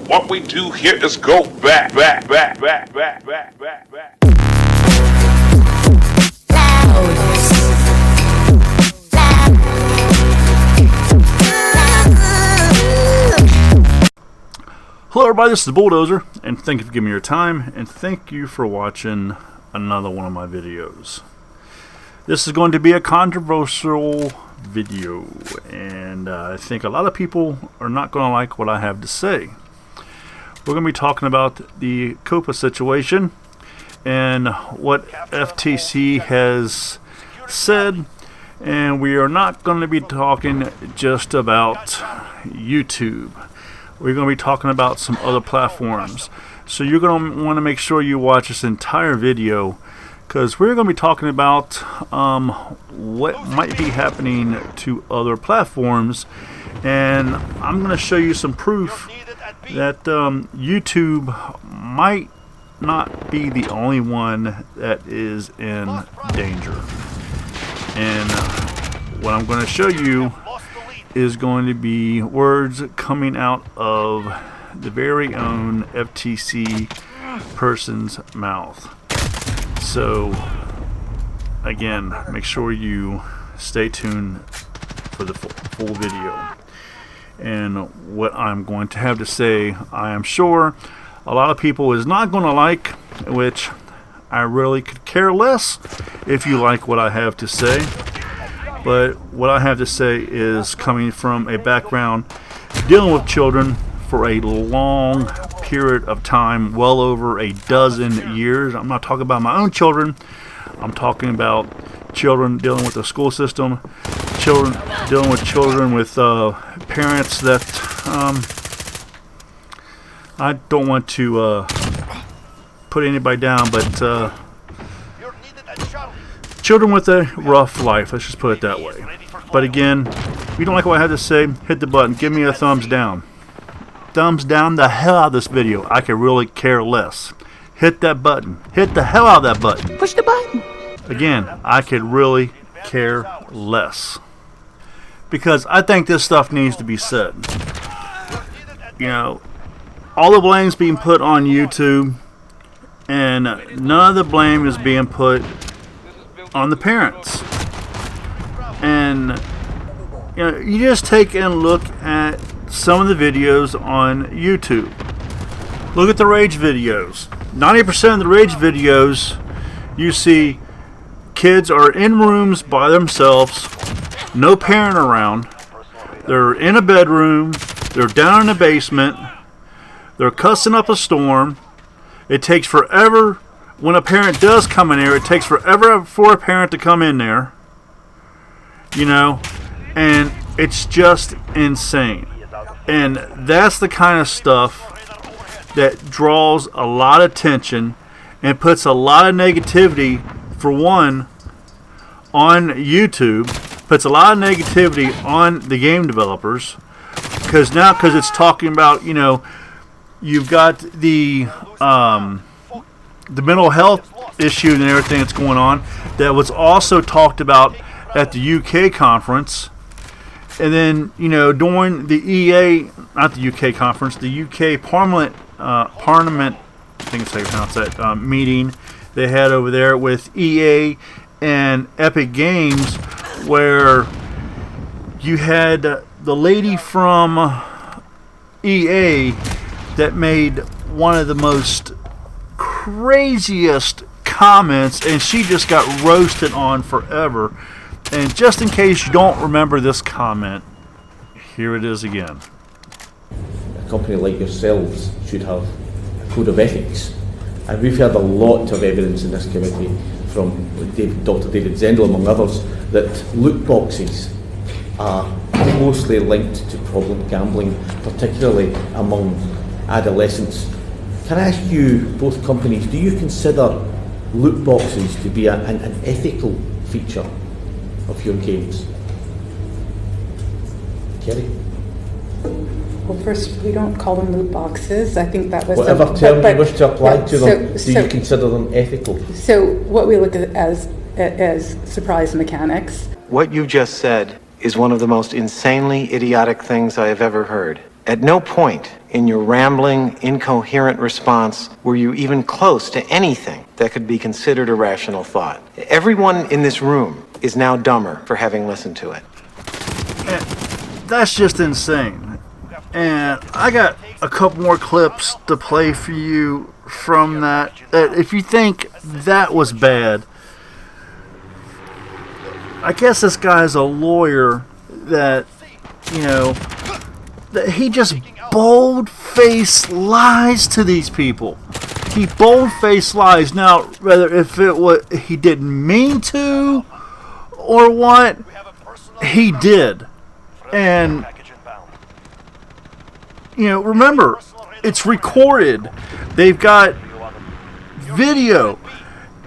What we do here is go back. Hello everybody, this is the Bulldozer, and thank you for giving me your time, and thank you for watching another one of my videos. This is going to be a controversial video, and I think a lot of people are not going to like what I have to say. We're going to be talking about the Coppa situation and what FTC has said, and we are not going to be talking just about YouTube. We're going to be talking about some other platforms. So you're going to want to make sure you watch this entire video, because we're going to be talking about what might be happening to other platforms, and I'm going to show you some proof that YouTube might not be the only one that is in danger. And what I'm going to show you is going to be words coming out of the very own FTC person's mouth. So again, make sure you stay tuned for the full video. And what I'm going to have to say, I am sure a lot of people is not going to like, which I really could care less if you like what I have to say. But what I have to say is coming from a background dealing with children for a long period of time, well over a dozen years. I'm not talking about my own children. I'm talking about children dealing with the school system, children dealing with children with parents that I don't want to put anybody down, but children with a rough life, let's just put it that way. But again, if you don't like what I have to say, hit the button. Give me a thumbs down. Thumbs down the hell out of this video. I could really care less. Hit that button. Hit the hell out of that button. Push the button. Again, I could really care less, because I think this stuff needs to be said. You know, all the blame's being put on YouTube, and none of the blame is being put on the parents. And you know, you just take and look at some of the videos on YouTube. Look at the rage videos. 90% of the rage videos, you see kids are in rooms by themselves, no parent around. They're in a bedroom, they're down in the basement, they're cussing up a storm. It takes forever. When a parent does come in there, it takes forever for a parent to come in there, you know, and it's just insane. And that's the kind of stuff that draws a lot of attention and puts a lot of negativity, for one, on YouTube, puts a lot of negativity on the game developers, because it's talking about, you know, you've got the mental health issue and everything that's going on that was also talked about at the UK conference. And then, you know, during the not the UK conference, the UK Parliament, I think it's how you pronounce that, meeting they had over there with EA and Epic Games, where you had the lady from EA that made one of the most craziest comments, and she just got roasted on forever. And just in case you don't remember this comment, here it is again. A company like yourselves should have a code of ethics, and we've heard a lot of evidence in this committee from Dr. David Zendel, among others, that loot boxes are closely linked to problem gambling, particularly among adolescents. Can I ask you, both companies, do you consider loot boxes to be an ethical feature of your games? Kerry? Well, first, we don't call them loot boxes. I think that was whatever term you wish to apply to them. Do you consider them ethical? So what we look at as surprise mechanics. What you just said is one of the most insanely idiotic things I have ever heard. At no point in your rambling, incoherent response were you even close to anything that could be considered a rational thought. Everyone in this room is now dumber for having listened to it. And that's just insane. And I got a couple more clips to play for you from that. If you think that was bad, I guess this guy's a lawyer that, you know, that he just bold-faced lies to these people. He bold-faced lies. Now, whether if it was he didn't mean to or what, he did. And, you know, remember, it's recorded. They've got video.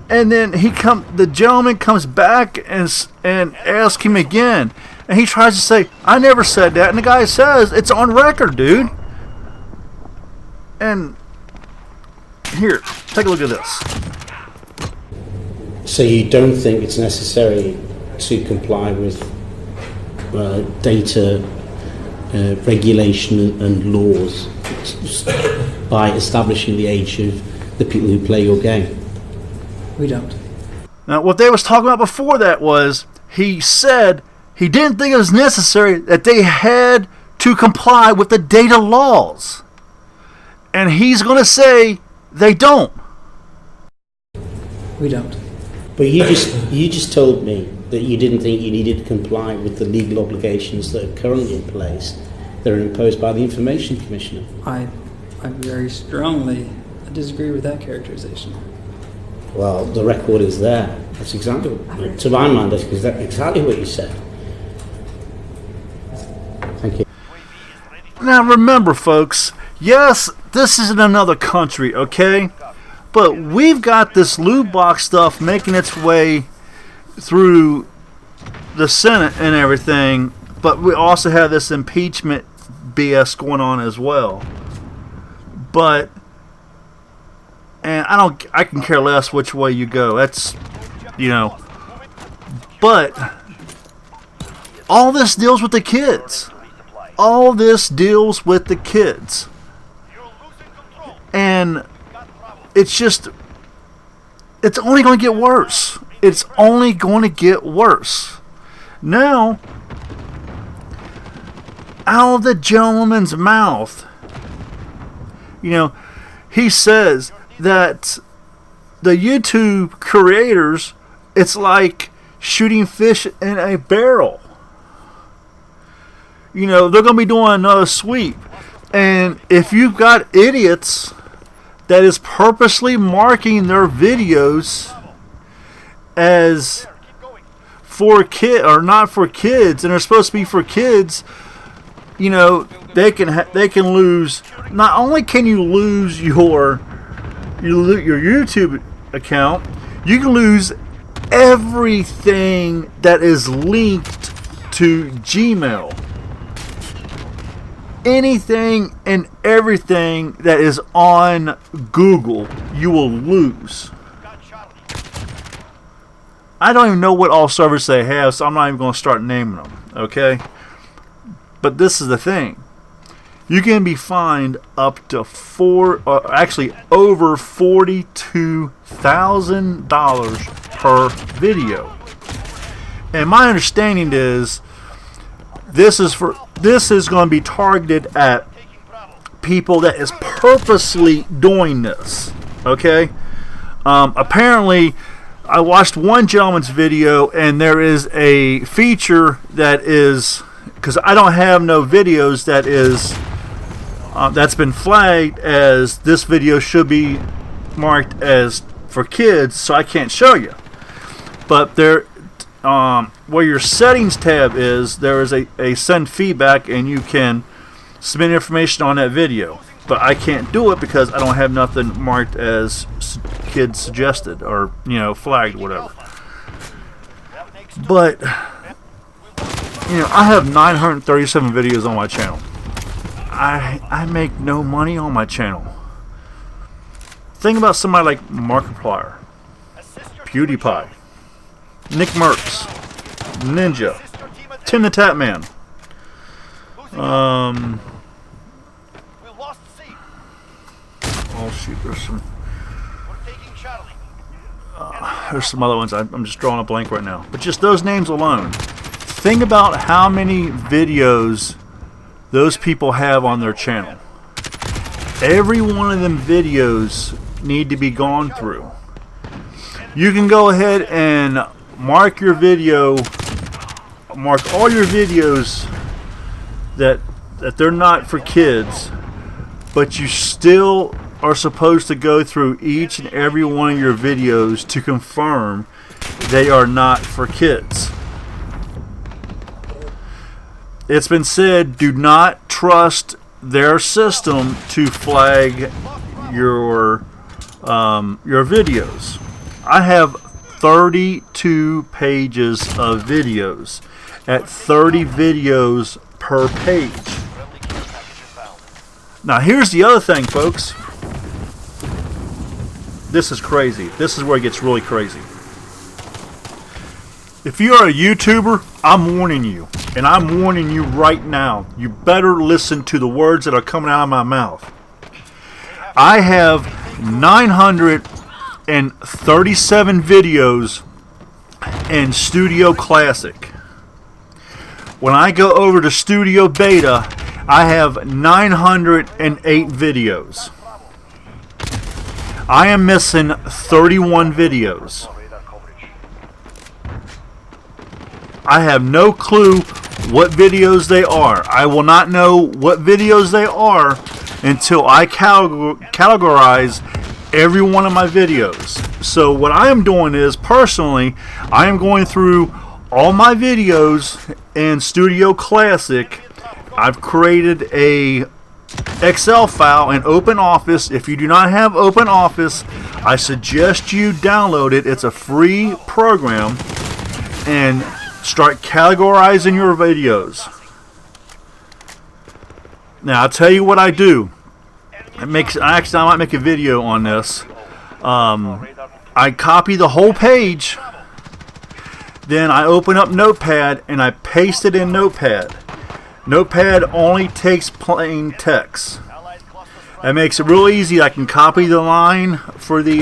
And then the gentleman comes back and asks him again. And he tries to say, I never said that. And the guy says, it's on record, dude. And here, take a look at this. So you don't think it's necessary to comply with data regulation and laws by establishing the age of the people who play your game? We don't. Now, what they was talking about before that was, he said he didn't think it was necessary that they had to comply with the data laws. And he's going to say they don't. We don't. But you just told me that you didn't think you needed to comply with the legal obligations that are currently in place that are imposed by the Information Commissioner. I very strongly disagree with that characterization. Well, the record is there. That's exactly, to my mind, that's exactly what you said. Thank you. Now remember, folks, yes, this is in another country, okay? But we've got this loot box stuff making its way through the Senate and everything, but we also have this impeachment BS going on as well. But, and I can care less which way you go. That's, you know, but all this deals with the kids. All this deals with the kids. And it's just, it's only going to get worse. It's only going to get worse. Now, out of the gentleman's mouth, you know, he says that the YouTube creators, it's like shooting fish in a barrel. You know, they're going to be doing another sweep. And if you've got idiots that is purposely marking their videos as for kid or not for kids, and they're supposed to be for kids, you know, they can lose. Not only can you lose your YouTube account, you can lose everything that is linked to Gmail. Anything and everything that is on Google, you will lose. I don't even know what all servers they have, so I'm not even going to start naming them, okay? But this is the thing. You can be fined up to over $42,000 per video. And my understanding is this is going to be targeted at people that is purposely doing this. Okay? Apparently, I watched one gentleman's video, and there is a feature that is, because I don't have no videos that is that's been flagged as this video should be marked as for kids, so I can't show you. But there, where your settings tab is, there is a send feedback, and you can submit information on that video. But I can't do it because I don't have nothing marked as kids suggested or, you know, flagged, whatever. But, you know, I have 937 videos on my channel. I make no money on my channel. Think about somebody like Markiplier, PewDiePie, Nick Merckx, Ninja, Tim the Tatman, Oh shoot, there's some other ones. I'm just drawing a blank right now. But just those names alone. Think about how many videos those people have on their channel. Every one of them videos need to be gone through. You can go ahead and mark all your videos that they're not for kids, but you still are supposed to go through each and every one of your videos to confirm they are not for kids. It's been said, do not trust their system to flag your videos. I have 32 pages of videos at 30 videos per page. Now here's the other thing, folks. This is crazy. This is where it gets really crazy. If you are a YouTuber, I'm warning you. And I'm warning you right now. You better listen to the words that are coming out of my mouth. I have 937 videos in Studio Classic. When I go over to Studio Beta, I have 908 videos. I am missing 31 videos. I have no clue what videos they are. I will not know what videos they are until I categorize every one of my videos. So what I am doing is, personally, I am going through all my videos in Studio Classic. I've created a Excel file in OpenOffice. If you do not have OpenOffice, I suggest you download it. It's a free program, and start categorizing your videos. Now I'll tell you what I do. I might make a video on this. I copy the whole page, then I open up Notepad and I paste it in Notepad. Notepad only takes plain text. That makes it real easy. I can copy the line for the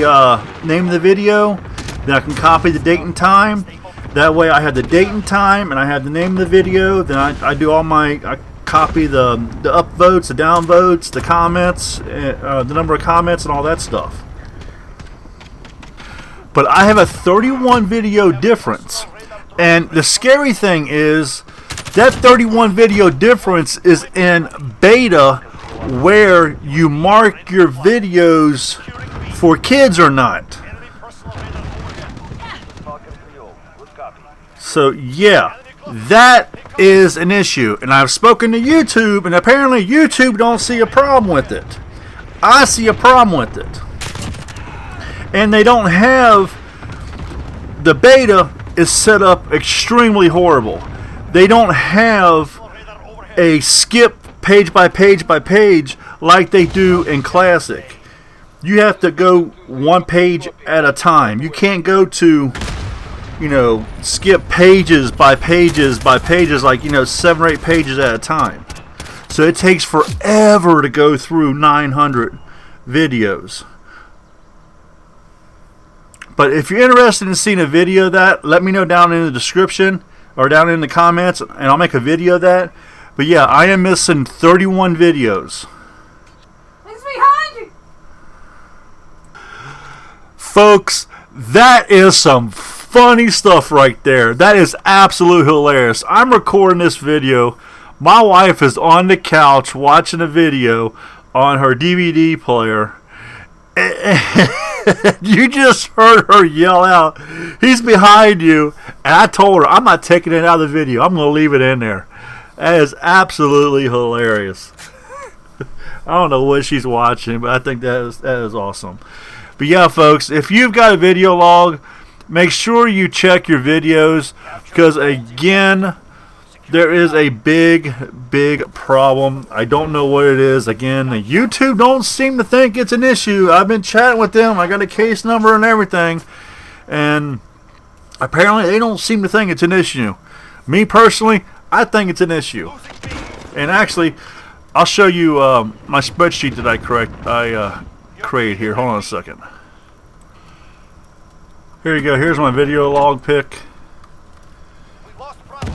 name of the video, then I can copy the date and time. That way I have the date and time and I have the name of the video. Then I do all my, I copy the upvotes, the downvotes, the comments, the number of comments and all that stuff. But I have a 31 video difference. And the scary thing is that 31 video difference is in beta, where you mark your videos for kids or not. So yeah, that is an issue, and I've spoken to YouTube, and apparently YouTube don't see a problem with it. I see a problem with it, and they don't have, the beta is set up extremely horrible. They don't have a skip page by page by page like they do in Classic. You have to go one page at a time. You can't go to, skip pages by pages by pages, like, 7 or 8 pages at a time. So it takes forever to go through 900 videos. But if you're interested in seeing a video of that, let me know down in the description or down in the comments, and I'll make a video of that. But yeah, I am missing 31 videos. It's behind you! Folks, that is some funny stuff right there. That is absolutely hilarious. I'm recording this video. My wife is on the couch watching a video on her DVD player. You just heard her yell out, "He's behind you." And I told her, I'm not taking it out of the video. I'm going to leave it in there. That is absolutely hilarious. I don't know what she's watching, but I think that is awesome. But yeah, folks, if you've got a video log, make sure you check your videos, because again, there is a big problem. I don't know what it is. Again, YouTube don't seem to think it's an issue. I've been chatting with them. I got a case number and everything, and apparently they don't seem to think it's an issue. Me personally, I think it's an issue. And actually, I'll show you my spreadsheet that I crate here. Hold on a second. Here you go. Here's my video log pick.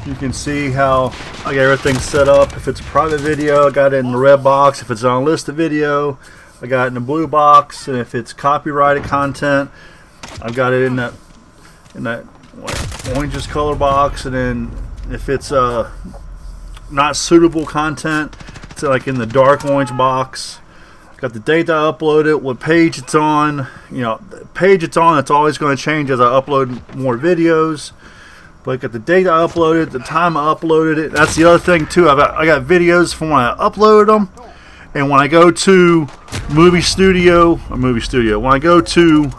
You can see how I got everything set up. If it's a private video, I got it in the red box. If it's on a listed video, I got it in the blue box. And if it's copyrighted content, I've got it in that orange color box. And then if it's not suitable content, it's like in the dark orange box. Got the date that I uploaded, what page it's on. You know, the page it's on, it's always going to change as I upload more videos. But got the date I uploaded, the time I uploaded it. That's the other thing too. I got videos from when I uploaded them, and when I go to movie studio, when I go to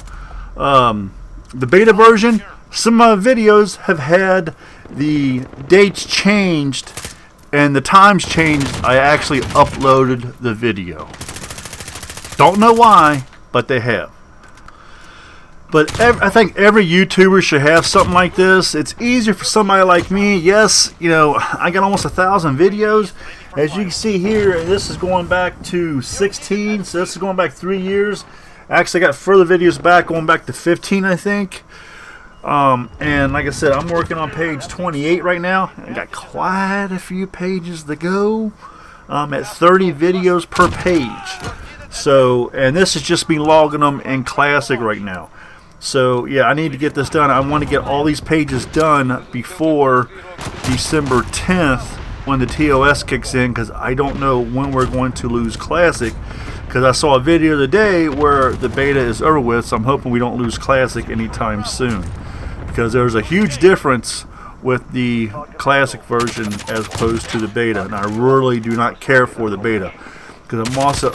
the beta version, some of my videos have had the dates changed and the times changed. I actually uploaded the video. Don't know why, but they have. But I think every YouTuber should have something like this. It's easier for somebody like me. Yes, you know, I got almost 1,000 videos. As you can see here, this is going back to 16, so this is going back 3 years. Actually, I got further videos back, going back to 15, I think. And like I said, I'm working on page 28 right now. I got quite a few pages to go. At 30 videos per page. So, and this is just me logging them in Classic right now. So, yeah, I need to get this done. I want to get all these pages done before December 10th when the TOS kicks in, because I don't know when we're going to lose Classic. Because I saw a video today where the beta is over with, so I'm hoping we don't lose Classic anytime soon. Because there's a huge difference with the Classic version as opposed to the beta, and I really do not care for the beta. Because I'm also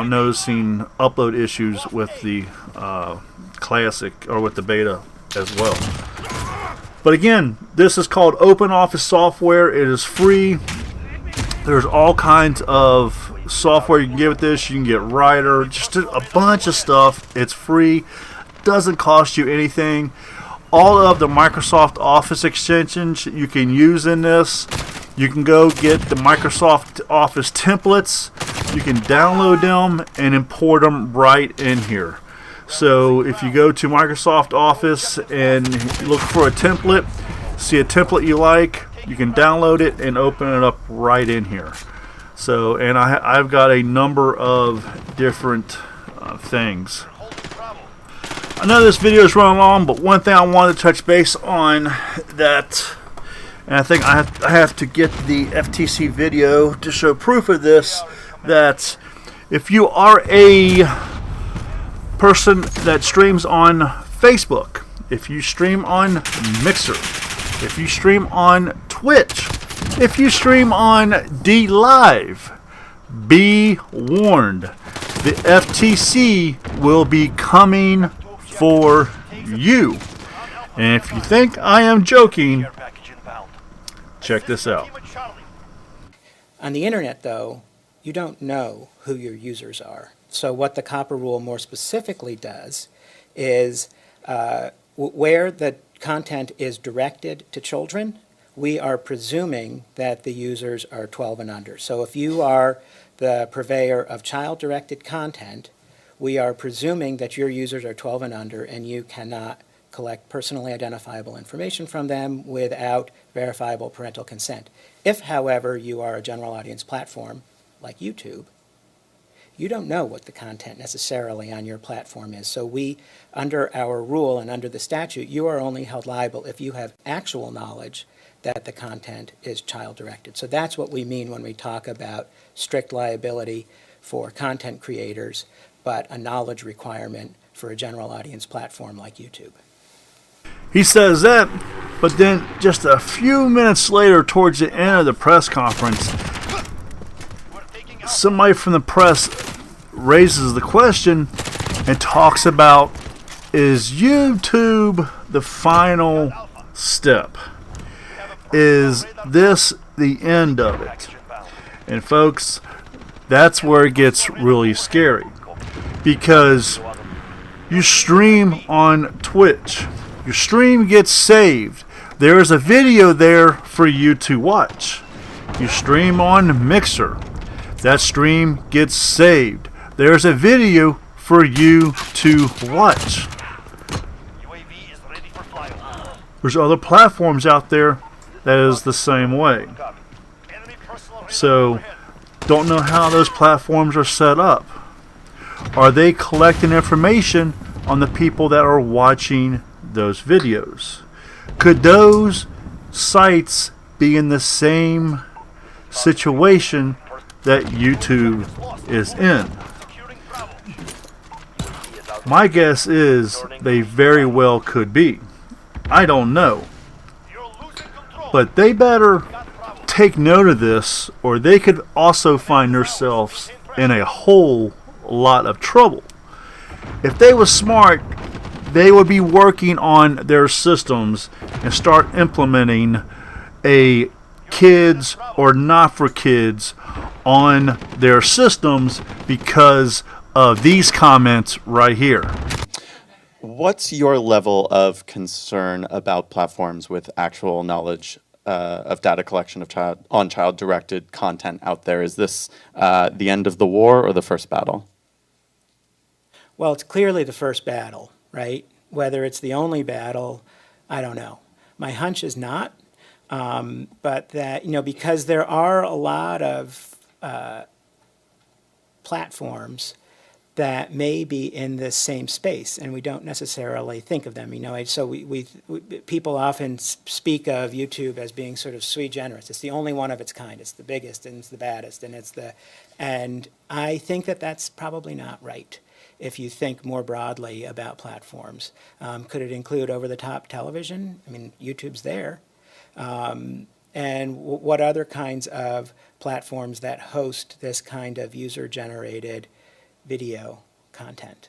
noticing upload issues with the Classic, or with the beta as well. But again, this is called Open Office software. It is free. There's all kinds of software you can get with this. You can get Writer, just a bunch of stuff. It's free. Doesn't cost you anything. All of the Microsoft Office extensions you can use in this. You can go get the Microsoft Office templates. You can download them and import them right in here. So if you go to Microsoft Office and look for a template, see a template you like, you can download it and open it up right in here. So, and I've got a number of different things. I know this video is running long, but one thing I wanted to touch base on that, and I think I have to get the FTC video to show proof of this, that if you are a person that streams on Facebook, if you stream on Mixer, if you stream on Twitch, if you stream on DLive, be warned, the FTC will be coming for you. And if you think I am joking, check this out. On the internet, though, you don't know who your users are. So what the Coppa rule more specifically does is where the content is directed to children, we are presuming that the users are 12 and under. So if you are the purveyor of child-directed content, we are presuming that your users are 12 and under, and you cannot collect personally identifiable information from them without verifiable parental consent. If, however, you are a general audience platform like YouTube, you don't know what the content necessarily on your platform is. So we, under our rule and under the statute, you are only held liable if you have actual knowledge that the content is child-directed. So that's what we mean when we talk about strict liability for content creators, but a knowledge requirement for a general audience platform like YouTube. He says that, but then just a few minutes later, towards the end of the press conference, somebody from the press raises the question and talks about, is YouTube the final step? Is this the end of it? And folks, that's where it gets really scary, because you stream on Twitch, your stream gets saved, there is a video there for you to watch. You stream on Mixer, that stream gets saved, there's a video for you to watch. There's other platforms out there that is the same way. So, don't know how those platforms are set up. Are they collecting information on the people that are watching those videos? Could those sites be in the same situation that YouTube is in? My guess is they very well could be. I don't know. But they better take note of this, or they could also find themselves in a whole lot of trouble. If they were smart, they would be working on their systems and start implementing a kids or not for kids on their systems because of these comments right here. What's your level of concern about platforms with actual knowledge of data collection of child-directed content out there? Is this the end of the war or the first battle? Well, it's clearly the first battle, right? Whether it's the only battle, I don't know. My hunch is not, but that, because there are a lot of platforms that may be in this same space, and we don't necessarily think of them. So people often speak of YouTube as being sort of sui generis. It's the only one of its kind. It's the biggest, and it's the baddest, and I think that that's probably not right. If you think more broadly about platforms, could it include over-the-top television? I mean, YouTube's there, and what other kinds of platforms that host this kind of user-generated video content?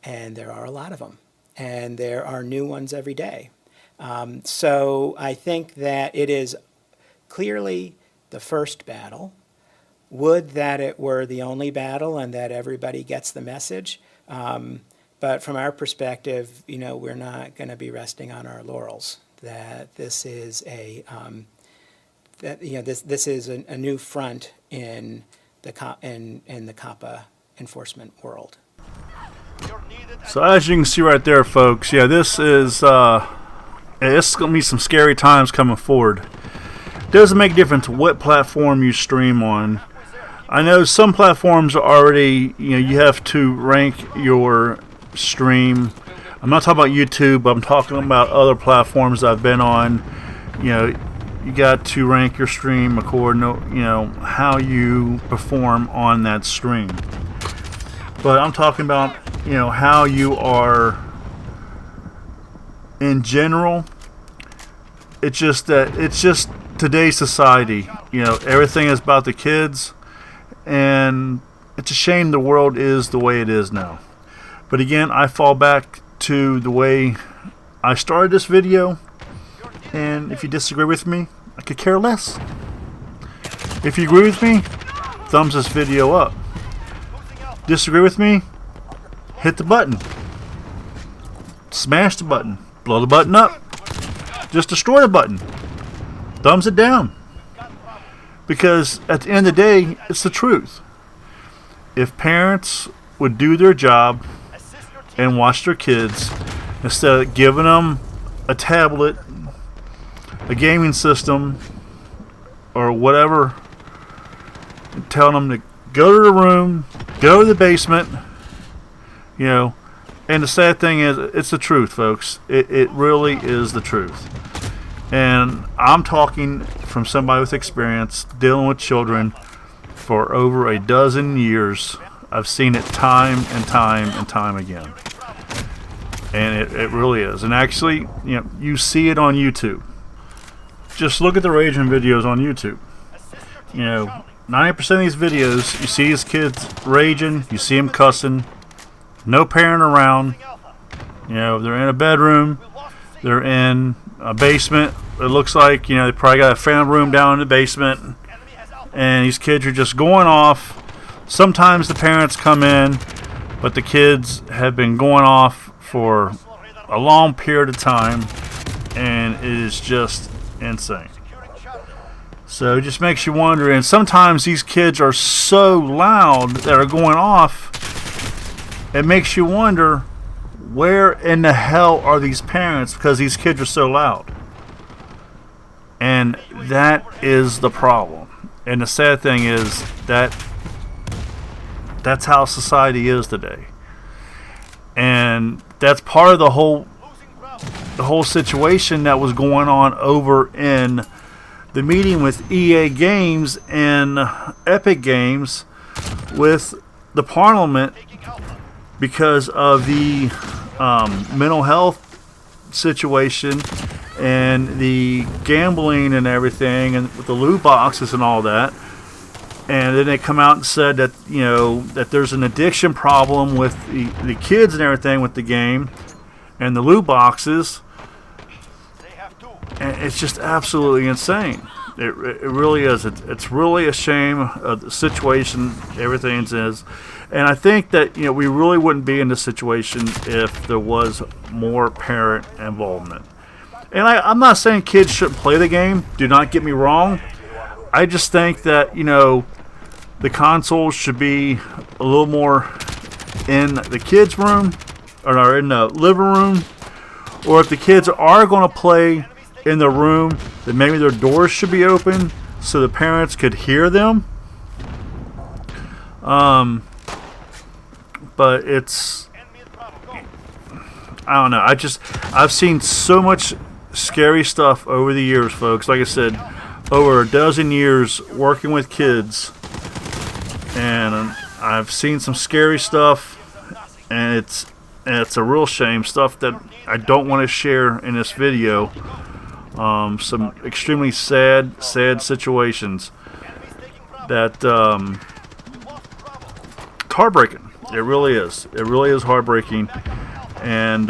And there are a lot of them, and there are new ones every day. So I think that it is clearly the first battle. Would that it were the only battle and that everybody gets the message. But from our perspective, we're not going to be resting on our laurels. That this is this is a new front in the Coppa enforcement world. So as you can see right there, folks, this is it's going to be some scary times coming forward. It doesn't make a difference what platform you stream on. I know some platforms are already, you have to rank your stream. I'm not talking about YouTube, but I'm talking about other platforms I've been on. You got to rank your stream according to, how you perform on that stream. But I'm talking about, how you are in general. It's just today's society. Everything is about the kids. And it's a shame the world is the way it is now. But again, I fall back to the way I started this video. And if you disagree with me, I could care less. If you agree with me, thumbs this video up. Disagree with me, hit the button. Smash the button. Blow the button up. Just destroy the button. Thumbs it down. Because at the end of the day, it's the truth. If parents would do their job and watch their kids, instead of giving them a tablet, a gaming system, or whatever, and telling them to go to the room, go to the basement, and the sad thing is, it's the truth, folks. It really is the truth. And I'm talking from somebody with experience dealing with children for over a dozen years. I've seen it time and time and time again. And it really is. And actually, you see it on YouTube. Just look at the raging videos on YouTube. 90% of these videos, you see these kids raging, you see them cussing, no parent around. They're in a bedroom, they're in a basement. It looks like, they probably got a family room down in the basement, and these kids are just going off. Sometimes the parents come in, but the kids have been going off for a long period of time, and it is just insane. So it just makes you wonder, and sometimes these kids are so loud that are going off it makes you wonder, where in the hell are these parents, because these kids are so loud? And that is the problem. And the sad thing is that that's how society is today. And that's part of the whole situation that was going on over in the meeting with EA Games and Epic Games with the Parliament, because of the mental health situation and the gambling and everything, and with the loot boxes and all that. And then they come out and said that, you know, that there's an addiction problem with the kids and everything with the game and the loot boxes. And it's just absolutely insane. It really is. It's really a shame of the situation everything is. And I think that, you know, we really wouldn't be in this situation if there was more parent involvement. And I'm not saying kids shouldn't play the game. Do not get me wrong. I just think that, you know, the consoles should be a little more in the kids' room or in the living room. Or if the kids are going to play in the room, then maybe their doors should be open so the parents could hear them. But it's, I don't know. I've seen so much scary stuff over the years, folks. Like I said, over a dozen years working with kids, and I've seen some scary stuff, and it's a real shame, stuff that I don't want to share in this video. Some extremely sad situations that it's heartbreaking. It really is. It really is heartbreaking, and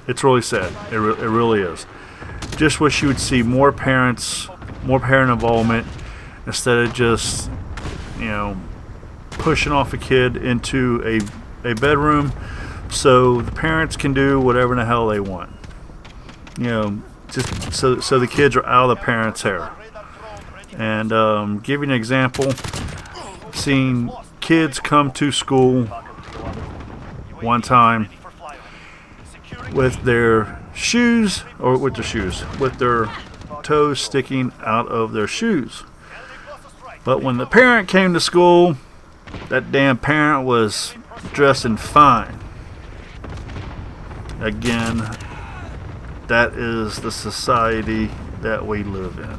it's really sad. It really is. Just wish you would see more parent involvement instead of just, you know, pushing off a kid into a bedroom so the parents can do whatever in the hell they want. You know, just so the kids are out of the parents' hair. And give you an example, seeing kids come to school one time with their toes sticking out of their shoes. But when the parent came to school, that damn parent was dressing fine. Again, that is the society that we live in.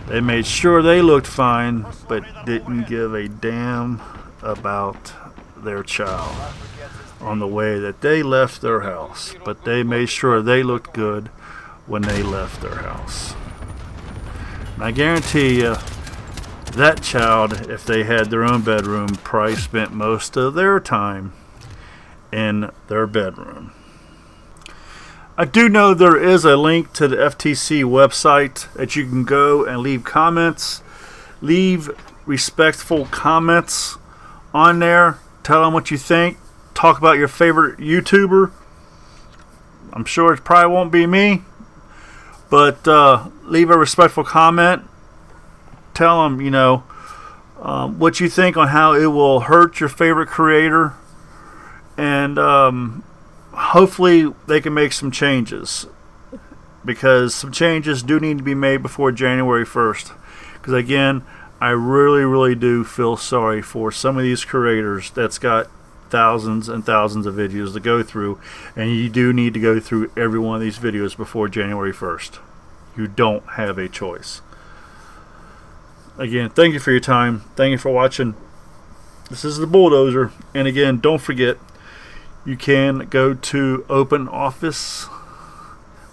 They made sure they looked fine, but didn't give a damn about their child on the way that they left their house. But they made sure they looked good when they left their house. And I guarantee you, that child, if they had their own bedroom, probably spent most of their time in their bedroom. I do know there is a link to the FTC website that you can go and leave comments. Leave respectful comments on there. Tell them what you think. Talk about your favorite YouTuber. I'm sure it probably won't be me. But leave a respectful comment. Tell them, you know, what you think on how it will hurt your favorite creator. And hopefully they can make some changes, because some changes do need to be made before January 1st. Because again, I really do feel sorry for some of these creators that's got thousands and thousands of videos to go through, and you do need to go through every one of these videos before January 1st. You don't have a choice. Again, thank you for your time. Thank you for watching. This is the Bulldozer, and again, don't forget, you can go to Open Office,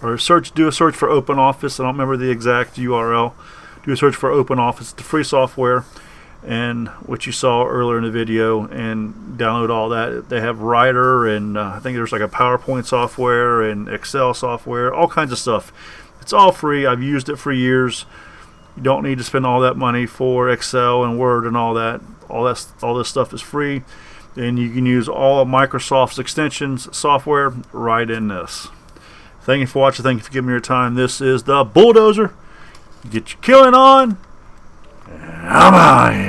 or do a search for Open Office. I don't remember the exact URL. Do a search for Open Office. It's free software, and what you saw earlier in the video, and download all that. They have Writer, and I think there's like a PowerPoint software and Excel software, all kinds of stuff. It's all free. I've used it for years. You don't need to spend all that money for Excel and Word and all that. All this stuff is free. And you can use all of Microsoft's extensions software right in this. Thank you for watching. Thank you for giving me your time. This is the Bulldozer. Get your killing on. Am I?